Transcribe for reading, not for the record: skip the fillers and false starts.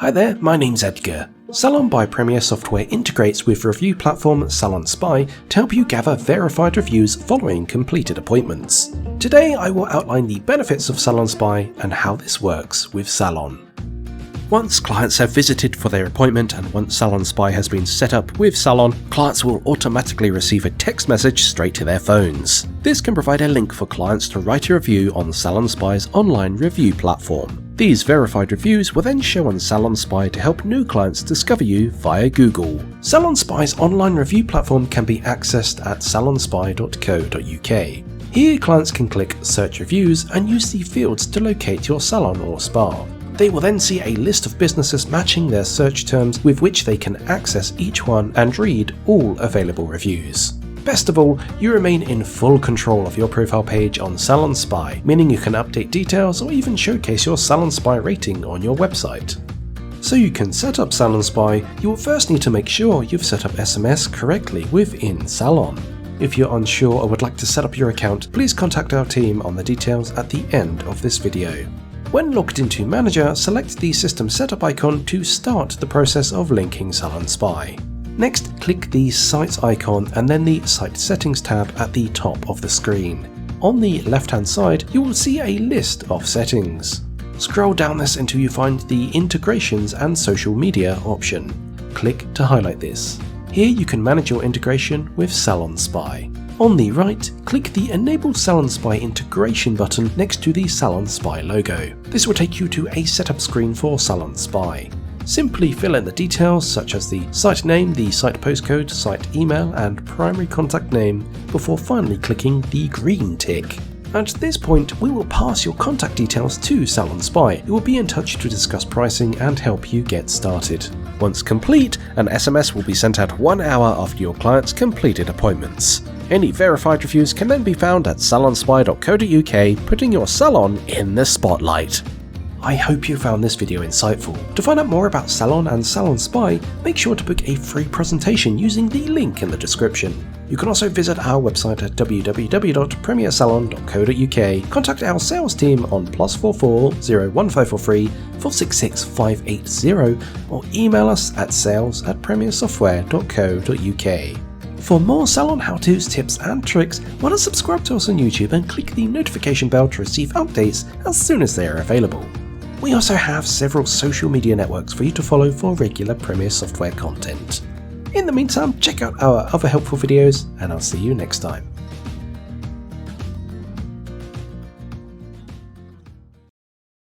Hi there, my name's Edgar. Salon by Premier Software integrates with review platform Salonspy to help you gather verified reviews following completed appointments. Today I will outline the benefits of Salonspy and how this works with Salon. Once clients have visited for their appointment and once Salonspy has been set up with Salon, clients will automatically receive a text message straight to their phones. This can provide a link for clients to write a review on Salonspy's online review platform. These verified reviews will then show on Salonspy to help new clients discover you via Google. Salonspy's online review platform can be accessed at salonspy.co.uk. Here clients can click Search Reviews and use the fields to locate your salon or spa. They will then see a list of businesses matching their search terms with which they can access each one and read all available reviews. Best of all, you remain in full control of your profile page on Salonspy, meaning you can update details or even showcase your Salonspy rating on your website. So you can set up Salonspy, you will first need to make sure you've set up SMS correctly within Salon. If you're unsure or would like to set up your account, please contact our team on the details at the end of this video. When logged into Manager, select the System Setup icon to start the process of linking Salonspy. Next, click the Sites icon and then the Site Settings tab at the top of the screen. On the left-hand side, you will see a list of settings. Scroll down this until you find the Integrations and Social Media option. Click to highlight this. Here you can manage your integration with Salonspy. On the right, click the Enable Salonspy Integration button next to the Salonspy logo. This will take you to a setup screen for Salonspy. Simply fill in the details such as the site name, the site postcode, site email and primary contact name before finally clicking the green tick. At this point, we will pass your contact details to Salonspy, who will be in touch to discuss pricing and help you get started. Once complete, an SMS will be sent out 1 hour after your client's completed appointments. Any verified reviews can then be found at salonspy.co.uk, putting your salon in the spotlight. I hope you found this video insightful. To find out more about Salon and Salonspy, make sure to book a free presentation using the link in the description. You can also visit our website at www.premiersalon.co.uk, contact our sales team on +44 01543 466 580 or email us at sales@premiersoftware.co.uk. For more Salon how-tos, tips and tricks, why not subscribe to us on YouTube and click the notification bell to receive updates as soon as they are available. We also have several social media networks for you to follow for regular Premier Software content. In the meantime, check out our other helpful videos and I'll see you next time.